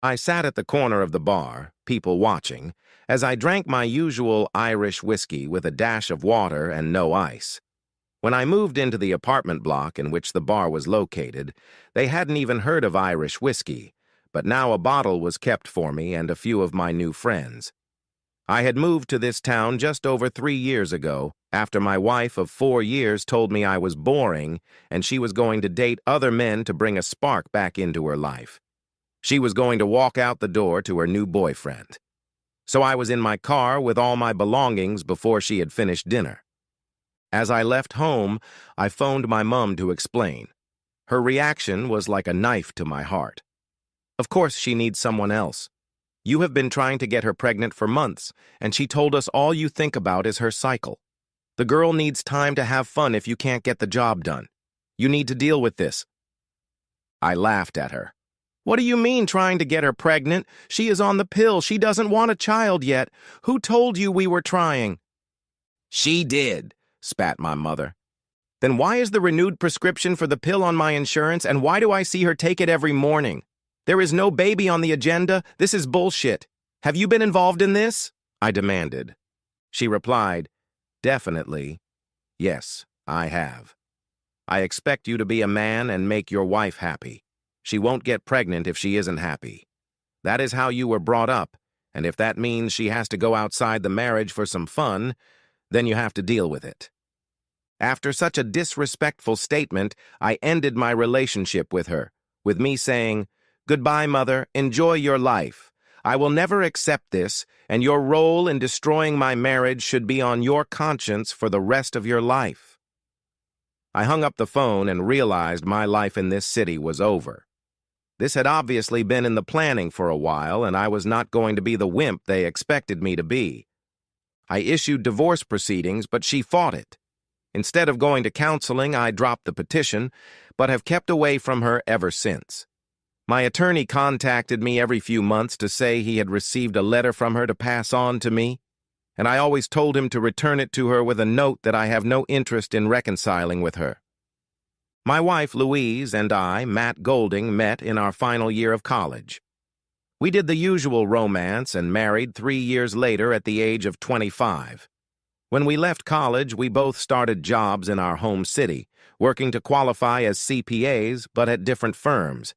I sat at the corner of the bar, people watching, as I drank my usual Irish whiskey with a dash of water and no ice. When I moved into the apartment block in which the bar was located, they hadn't even heard of Irish whiskey, but now a bottle was kept for me and a few of my new friends. I had moved to this town just over 3 years ago, after my wife of 4 years told me I was boring and she was going to date other men to bring a spark back into her life. She was going to walk out the door to her new boyfriend. So I was in my car with all my belongings before she had finished dinner. As I left home, I phoned my mom to explain. Her reaction was like a knife to my heart. Of course she needs someone else. You have been trying to get her pregnant for months, and she told us all you think about is her cycle. The girl needs time to have fun if you can't get the job done. You need to deal with this. I laughed at her. What do you mean trying to get her pregnant? She is on the pill. She doesn't want a child yet. Who told you we were trying? She did, spat my mother. Then why is the renewed prescription for the pill on my insurance, and why do I see her take it every morning? There is no baby on the agenda. This is bullshit. Have you been involved in this? I demanded. She replied, definitely. Yes, I have. I expect you to be a man and make your wife happy. She won't get pregnant if she isn't happy. That is how you were brought up, and if that means she has to go outside the marriage for some fun, then you have to deal with it. After such a disrespectful statement, I ended my relationship with her, with me saying, "Goodbye, mother. Enjoy your life. I will never accept this, and your role in destroying my marriage should be on your conscience for the rest of your life." I hung up the phone and realized my life in this city was over. This had obviously been in the planning for a while, and I was not going to be the wimp they expected me to be. I issued divorce proceedings, but she fought it. Instead of going to counseling, I dropped the petition, but have kept away from her ever since. My attorney contacted me every few months to say he had received a letter from her to pass on to me, and I always told him to return it to her with a note that I have no interest in reconciling with her. My wife, Louise, and I, Matt Golding, met in our final year of college. We did the usual romance and married 3 years later at the age of 25. When we left college, we both started jobs in our home city, working to qualify as CPAs, but at different firms.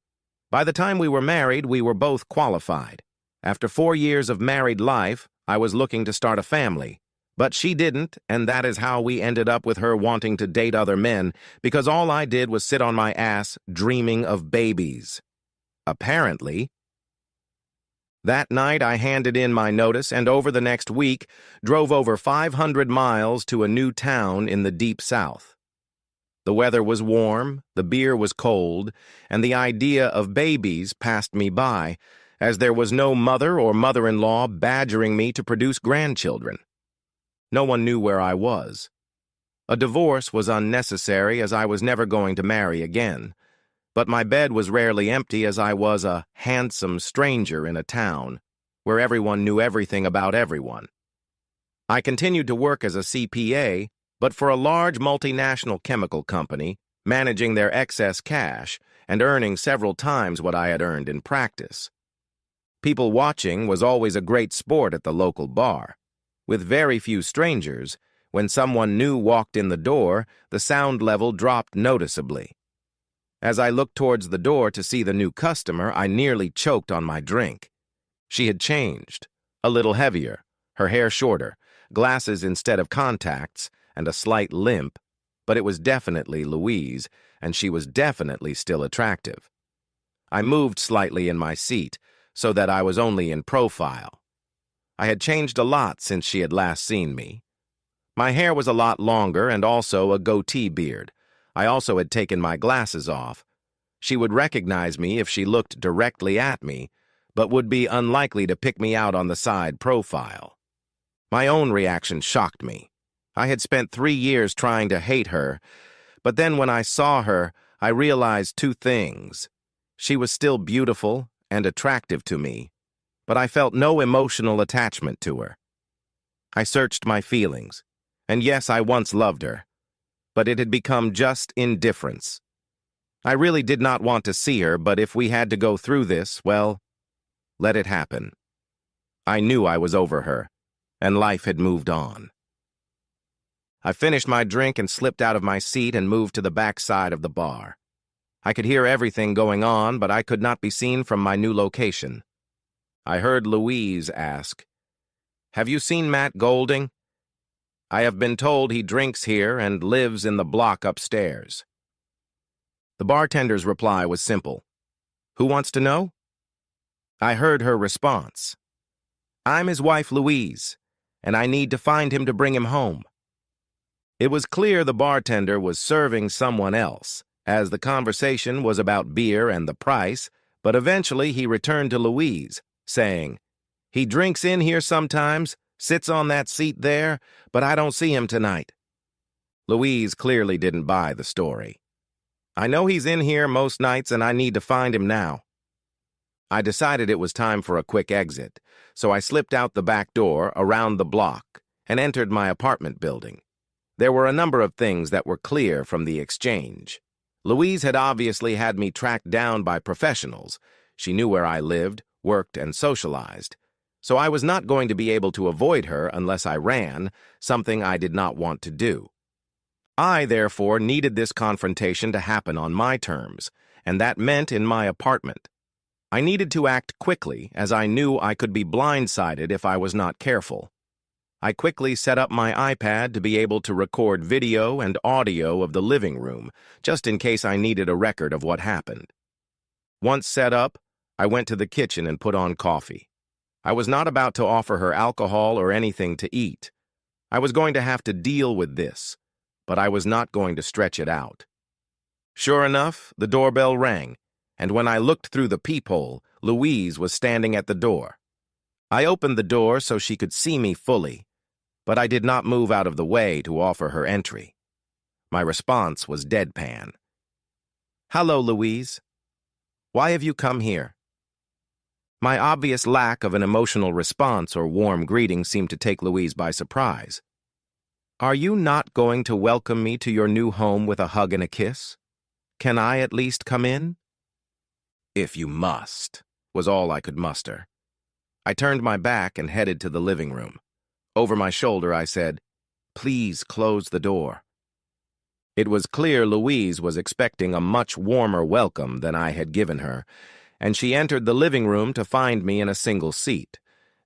By the time we were married, we were both qualified. After 4 years of married life, I was looking to start a family. But she didn't, and that is how we ended up with her wanting to date other men, because all I did was sit on my ass dreaming of babies. Apparently. That night, I handed in my notice and over the next week drove over 500 miles to a new town in the deep south. The weather was warm, the beer was cold, and the idea of babies passed me by, as there was no mother or mother-in-law badgering me to produce grandchildren. No one knew where I was. A divorce was unnecessary, as I was never going to marry again, but my bed was rarely empty, as I was a handsome stranger in a town where everyone knew everything about everyone. I continued to work as a CPA, but for a large multinational chemical company, managing their excess cash and earning several times what I had earned in practice. People watching was always a great sport at the local bar. With very few strangers, when someone new walked in the door, the sound level dropped noticeably. As I looked towards the door to see the new customer, I nearly choked on my drink. She had changed, a little heavier, her hair shorter, glasses instead of contacts, and a slight limp, but it was definitely Louise, and she was definitely still attractive. I moved slightly in my seat, so that I was only in profile. I had changed a lot since she had last seen me. My hair was a lot longer and also a goatee beard. I also had taken my glasses off. She would recognize me if she looked directly at me, but would be unlikely to pick me out on the side profile. My own reaction shocked me. I had spent 3 years trying to hate her, but then when I saw her, I realized 2 things. She was still beautiful and attractive to me, but I felt no emotional attachment to her. I searched my feelings, and yes, I once loved her, but it had become just indifference. I really did not want to see her, but if we had to go through this, well, Let it happen. I knew I was over her, and life had moved on. I finished my drink and slipped out of my seat and moved to the back side of the bar. I could hear everything going on, but I could not be seen from my new location. I heard Louise ask, "Have you seen Matt Golding? I have been told he drinks here and lives in the block upstairs." The bartender's reply was simple. "Who wants to know?" I heard her response. "I'm his wife, Louise, and I need to find him to bring him home." It was clear the bartender was serving someone else, as the conversation was about beer and the price, but eventually he returned to Louise, saying, "He drinks in here sometimes, sits on that seat there, but I don't see him tonight." Louise clearly didn't buy the story. "I know he's in here most nights and I need to find him now." I decided it was time for a quick exit, so I slipped out the back door around the block and entered my apartment building. There were a number of things that were clear from the exchange. Louise had obviously had me tracked down by professionals. She knew where I lived, worked, and socialized. So I was not going to be able to avoid her unless I ran, something I did not want to do. I, therefore, needed this confrontation to happen on my terms, and that meant in my apartment. I needed to act quickly, as I knew I could be blindsided if I was not careful. I quickly set up my iPad to be able to record video and audio of the living room, just in case I needed a record of what happened. Once set up, I went to the kitchen and put on coffee. I was not about to offer her alcohol or anything to eat. I was going to have to deal with this, but I was not going to stretch it out. Sure enough, the doorbell rang, and when I looked through the peephole, Louise was standing at the door. I opened the door so she could see me fully, but I did not move out of the way to offer her entry. My response was deadpan. "Hello, Louise. Why have you come here?" My obvious lack of an emotional response or warm greeting seemed to take Louise by surprise. "Are you not going to welcome me to your new home with a hug and a kiss? Can I at least come in?" "If you must," was all I could muster. I turned my back and headed to the living room. Over my shoulder, I said, "Please close the door." It was clear Louise was expecting a much warmer welcome than I had given her, and she entered the living room to find me in a single seat,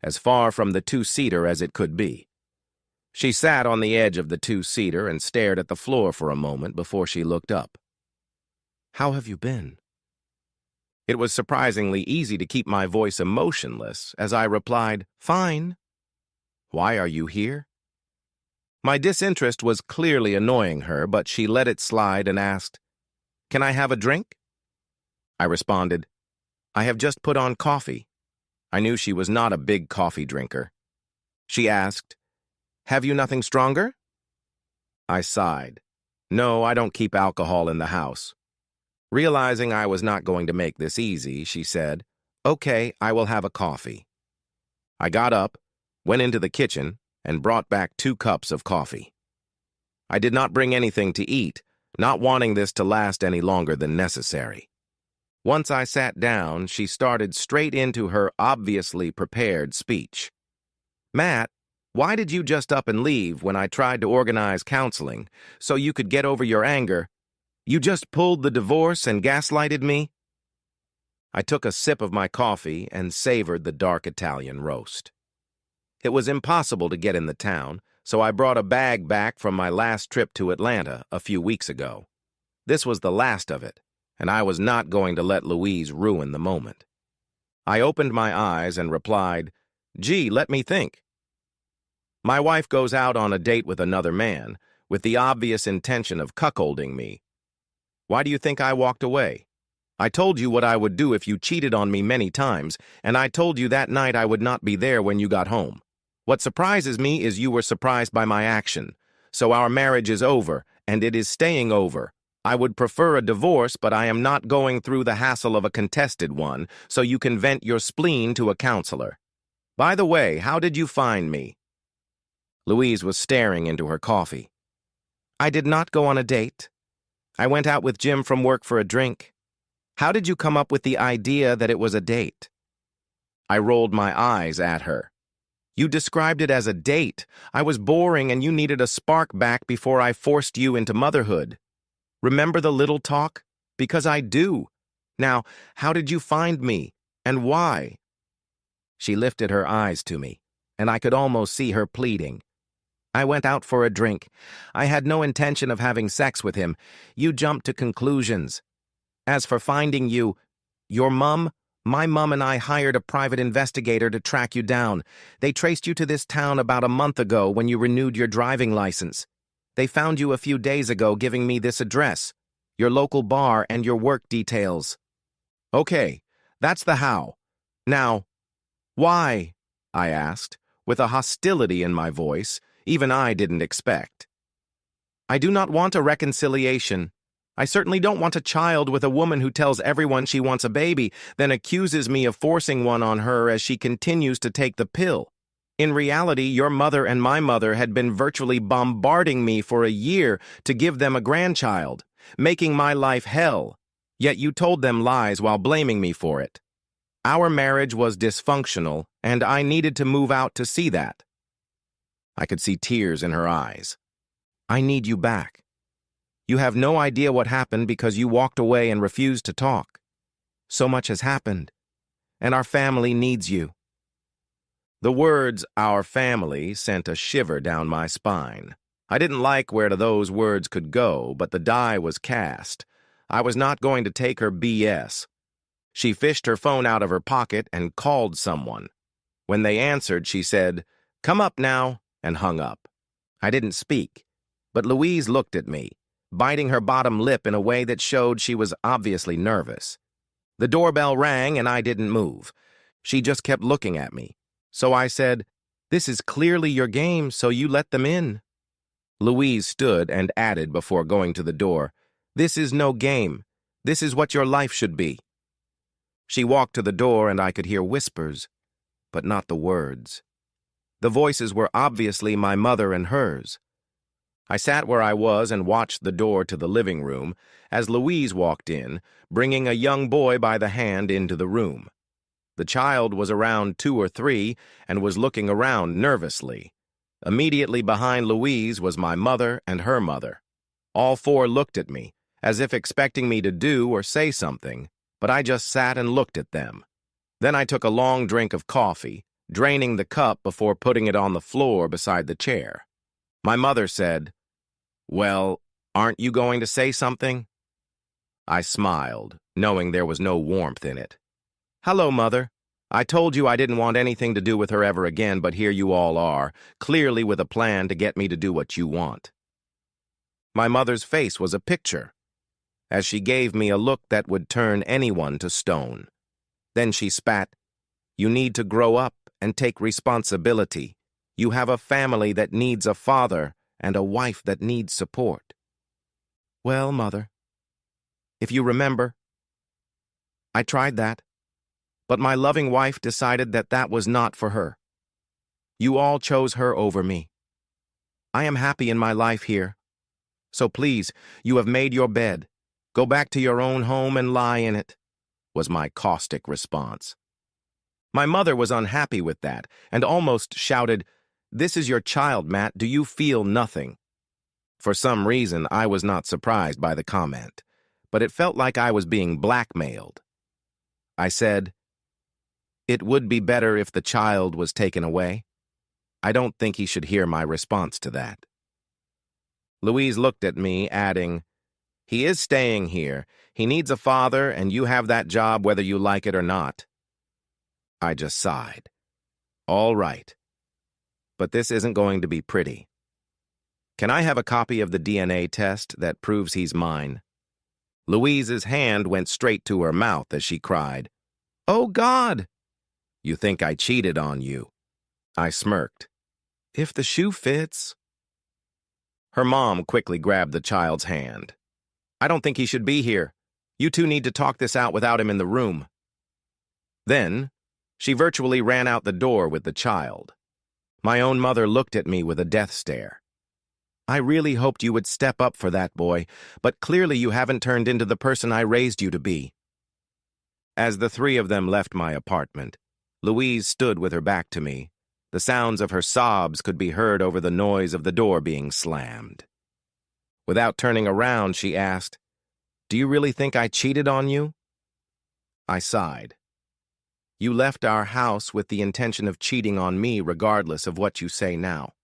as far from the two-seater as it could be. She sat on the edge of the two-seater and stared at the floor for a moment before she looked up. "How have you been?" It was surprisingly easy to keep my voice emotionless as I replied, "Fine." "Why are you here?" My disinterest was clearly annoying her, but she let it slide and asked, "Can I have a drink?" I responded, "I have just put on coffee." I knew she was not a big coffee drinker. She asked, "Have you nothing stronger?" I sighed. "No, I don't keep alcohol in the house." Realizing I was not going to make this easy, she said, "Okay, I will have a coffee." I got up, went into the kitchen, and brought back 2 cups of coffee. I did not bring anything to eat, not wanting this to last any longer than necessary. Once I sat down, she started straight into her obviously prepared speech. "Matt, why did you just up and leave when I tried to organize counseling so you could get over your anger? You just pulled the divorce and gaslighted me?" I took a sip of my coffee and savored the dark Italian roast. It was impossible to get in the town, so I brought a bag back from my last trip to Atlanta a few weeks ago. This was the last of it, and I was not going to let Louise ruin the moment. I opened my eyes and replied, "Gee, let me think." My wife goes out on a date with another man, with the obvious intention of cuckolding me. Why do you think I walked away? I told you what I would do if you cheated on me many times, and I told you that night I would not be there when you got home. What surprises me is you were surprised by my action. So our marriage is over, and it is staying over. I would prefer a divorce, but I am not going through the hassle of a contested one, so you can vent your spleen to a counselor. By the way, how did you find me?" Louise was staring into her coffee. "I did not go on a date. I went out with Jim from work for a drink. How did you come up with the idea that it was a date?" I rolled my eyes at her. You described it as a date. I was boring and you needed a spark back before I forced you into motherhood. Remember the little talk? Because I do. Now, how did you find me? And why? She lifted her eyes to me, and I could almost see her pleading. I went out for a drink. I had no intention of having sex with him. You jumped to conclusions. As for finding you, your mum, my mum and I hired a private investigator to track you down. They traced you to this town about a month ago when you renewed your driving license. They found you a few days ago giving me this address, your local bar, and your work details. Okay, that's the how. Now, why? I asked, with a hostility in my voice even I didn't expect. I do not want a reconciliation. I certainly don't want a child with a woman who tells everyone she wants a baby, then accuses me of forcing one on her as she continues to take the pill. In reality, your mother and my mother had been virtually bombarding me for a year to give them a grandchild, making my life hell, yet you told them lies while blaming me for it. Our marriage was dysfunctional, and I needed to move out to see that. I could see tears in her eyes. I need you back. You have no idea what happened because you walked away and refused to talk. So much has happened, and our family needs you. The words, our family, sent a shiver down my spine. I didn't like where those words could go, but the die was cast. I was not going to take her BS. She fished her phone out of her pocket and called someone. When they answered, she said, "Come up now," and hung up. I didn't speak, but Louise looked at me, biting her bottom lip in a way that showed she was obviously nervous. The doorbell rang and I didn't move. She just kept looking at me. So I said, "This is clearly your game, so you let them in." Louise stood and added before going to the door, "This is no game. This is what your life should be." She walked to the door and I could hear whispers, but not the words. The voices were obviously my mother and hers. I sat where I was and watched the door to the living room as Louise walked in, bringing a young boy by the hand into the room. The child was around 2 or 3 and was looking around nervously. Immediately behind Louise was my mother and her mother. All 4 looked at me, as if expecting me to do or say something, but I just sat and looked at them. Then I took a long drink of coffee, draining the cup before putting it on the floor beside the chair. My mother said, "Well, aren't you going to say something?" I smiled, knowing there was no warmth in it. "Hello, Mother. I told you I didn't want anything to do with her ever again, but here you all are, clearly with a plan to get me to do what you want." My mother's face was a picture, as she gave me a look that would turn anyone to stone. Then she spat, "You need to grow up and take responsibility. You have a family that needs a father and a wife that needs support." Well, Mother, if you remember, I tried that, but my loving wife decided that that was not for her. You all chose her over me. I am happy in my life here. So please, you have made your bed. Go back to your own home and lie in it, was my caustic response. My mother was unhappy with that and almost shouted, "This is your child, Matt. Do you feel nothing?" For some reason, I was not surprised by the comment, but it felt like I was being blackmailed. I said, "It would be better if the child was taken away." I don't think he should hear my response to that. Louise looked at me, adding, "He is staying here. He needs a father, and you have that job whether you like it or not." I just sighed. All right. But this isn't going to be pretty. Can I have a copy of the DNA test that proves he's mine? Louise's hand went straight to her mouth as she cried, "Oh, God!" "You think I cheated on you?" I smirked. "If the shoe fits." Her mom quickly grabbed the child's hand. "I don't think he should be here. You two need to talk this out without him in the room." Then, she virtually ran out the door with the child. My own mother looked at me with a death stare. "I really hoped you would step up for that boy, but clearly you haven't turned into the person I raised you to be." As the 3 of them left my apartment, Louise stood with her back to me. The sounds of her sobs could be heard over the noise of the door being slammed. Without turning around, she asked, "Do you really think I cheated on you?" I sighed. "You left our house with the intention of cheating on me regardless of what you say now.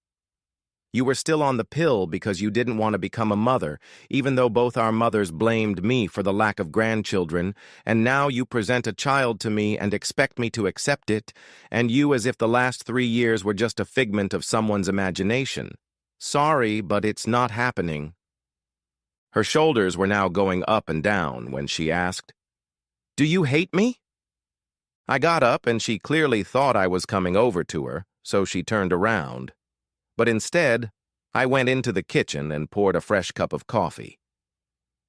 You were still on the pill because you didn't want to become a mother, even though both our mothers blamed me for the lack of grandchildren, and now you present a child to me and expect me to accept it, and you as if the last 3 years were just a figment of someone's imagination. Sorry, but it's not happening." Her shoulders were now going up and down when she asked, "Do you hate me?" I got up and she clearly thought I was coming over to her, so she turned around. But instead, I went into the kitchen and poured a fresh cup of coffee.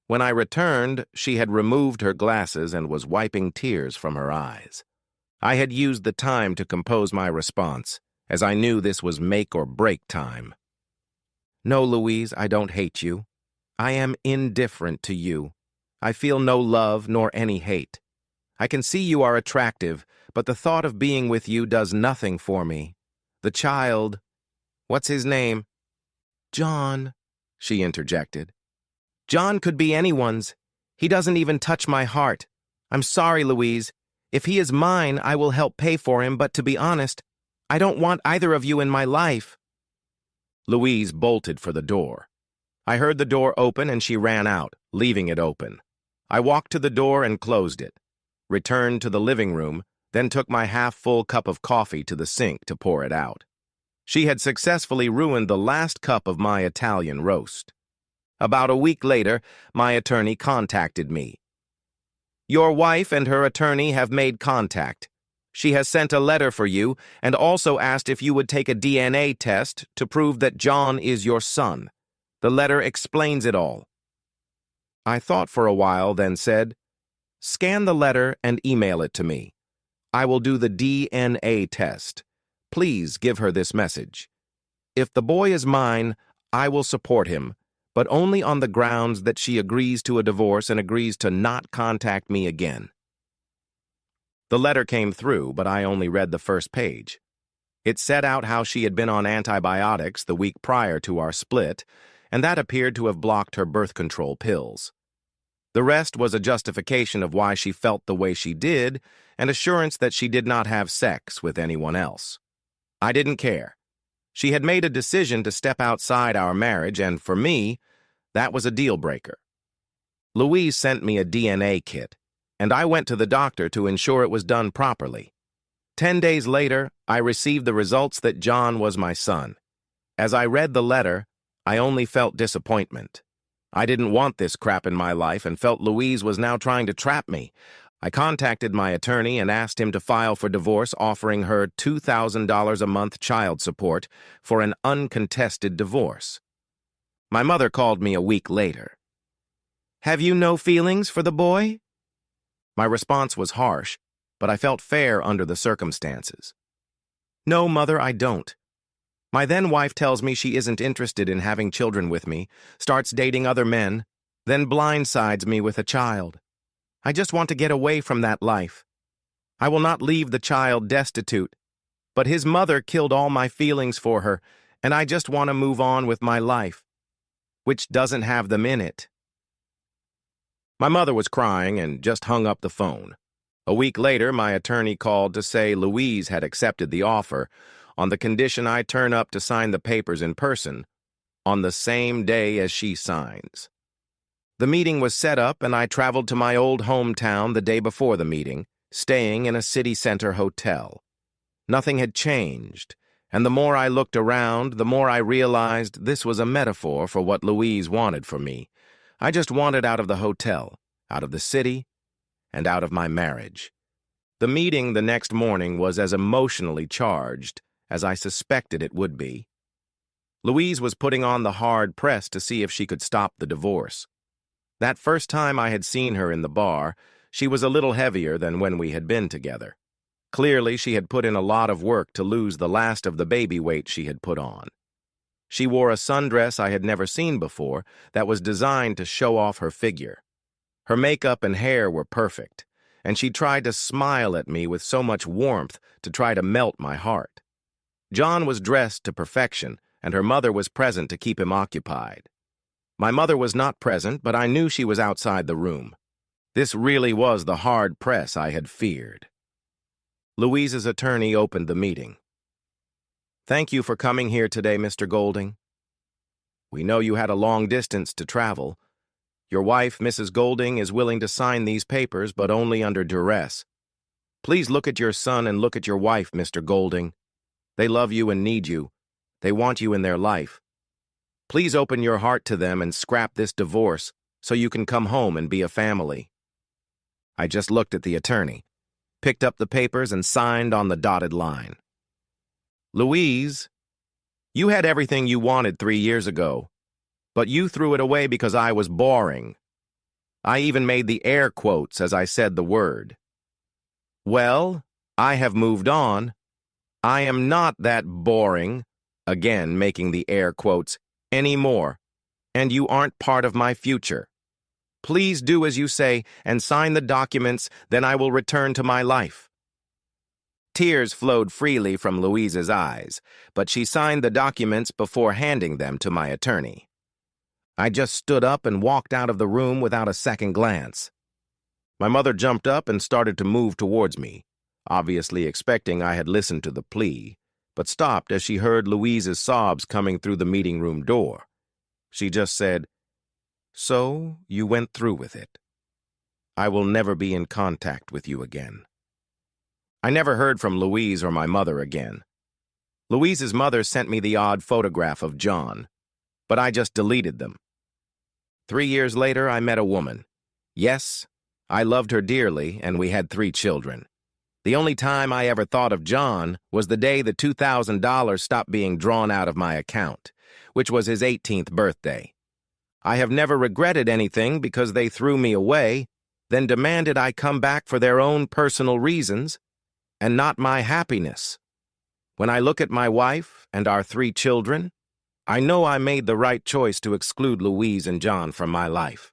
When I returned, she had removed her glasses and was wiping tears from her eyes. I had used the time to compose my response, as I knew this was make or break time. "No, Louise, I don't hate you. I am indifferent to you. I feel no love nor any hate. I can see you are attractive, but the thought of being with you does nothing for me. The child... What's his name?" "John," she interjected. "John could be anyone's. He doesn't even touch my heart. I'm sorry, Louise. If he is mine, I will help pay for him, but to be honest, I don't want either of you in my life." Louise bolted for the door. I heard the door open and she ran out, leaving it open. I walked to the door and closed it, returned to the living room, then took my half-full cup of coffee to the sink to pour it out. She had successfully ruined the last cup of my Italian roast. About a week later, my attorney contacted me. "Your wife and her attorney have made contact. She has sent a letter for you and also asked if you would take a DNA test to prove that John is your son. The letter explains it all." I thought for a while, then said, "Scan the letter and email it to me. I will do the DNA test. Please give her this message. If the boy is mine, I will support him, but only on the grounds that she agrees to a divorce and agrees to not contact me again." The letter came through, but I only read the first page. It set out how she had been on antibiotics the week prior to our split, and that appeared to have blocked her birth control pills. The rest was a justification of why she felt the way she did, and assurance that she did not have sex with anyone else. I didn't care. She had made a decision to step outside our marriage, and for me, that was a deal-breaker. Louise sent me a DNA kit, and I went to the doctor to ensure it was done properly. 10 days later, I received the results that John was my son. As I read the letter, I only felt disappointment. I didn't want this crap in my life and felt Louise was now trying to trap me. I contacted my attorney and asked him to file for divorce, offering her $2,000 a month child support for an uncontested divorce. My mother called me a week later. "Have you no feelings for the boy?" My response was harsh, but I felt fair under the circumstances. "No, Mother, I don't. My then-wife tells me she isn't interested in having children with me, starts dating other men, then blindsides me with a child. I just want to get away from that life. I will not leave the child destitute, but his mother killed all my feelings for her, and I just want to move on with my life, which doesn't have them in it." My mother was crying and just hung up the phone. A week later, my attorney called to say Louise had accepted the offer on the condition I turn up to sign the papers in person on the same day as she signs. The meeting was set up, and I traveled to my old hometown the day before the meeting, staying in a city center hotel. Nothing had changed, and the more I looked around, the more I realized this was a metaphor for what Louise wanted for me. I just wanted out of the hotel, out of the city, and out of my marriage. The meeting the next morning was as emotionally charged as I suspected it would be. Louise was putting on the hard press to see if she could stop the divorce. That first time I had seen her in the bar, she was a little heavier than when we had been together. Clearly, she had put in a lot of work to lose the last of the baby weight she had put on. She wore a sundress I had never seen before that was designed to show off her figure. Her makeup and hair were perfect, and she tried to smile at me with so much warmth to try to melt my heart. John was dressed to perfection, and her mother was present to keep him occupied. My mother was not present, but I knew she was outside the room. This really was the hard press I had feared. Louise's attorney opened the meeting. "Thank you for coming here today, Mr. Golding. We know you had a long distance to travel. Your wife, Mrs. Golding, is willing to sign these papers, but only under duress. Please look at your son and look at your wife, Mr. Golding. They love you and need you. They want you in their life. Please open your heart to them and scrap this divorce so you can come home and be a family." I just looked at the attorney, picked up the papers, and signed on the dotted line. "Louise, you had everything you wanted 3 years ago, but you threw it away because I was boring. I even made the air quotes as I said the word. Well, I have moved on. I am not that boring," again making the air quotes, "anymore, and you aren't part of my future. Please do as you say and sign the documents, then I will return to my life." Tears flowed freely from Louise's eyes, but she signed the documents before handing them to my attorney. I just stood up and walked out of the room without a second glance. My mother jumped up and started to move towards me, obviously expecting I had listened to the plea, but stopped as she heard Louise's sobs coming through the meeting room door. She just said, "So you went through with it. I will never be in contact with you again." I never heard from Louise or my mother again. Louise's mother sent me the odd photograph of John, but I just deleted them. 3 years later, I met a woman. Yes, I loved her dearly, and we had 3 children. The only time I ever thought of John was the day the $2,000 stopped being drawn out of my account, which was his 18th birthday. I have never regretted anything because they threw me away, then demanded I come back for their own personal reasons, and not my happiness. When I look at my wife and our 3 children, I know I made the right choice to exclude Louise and John from my life.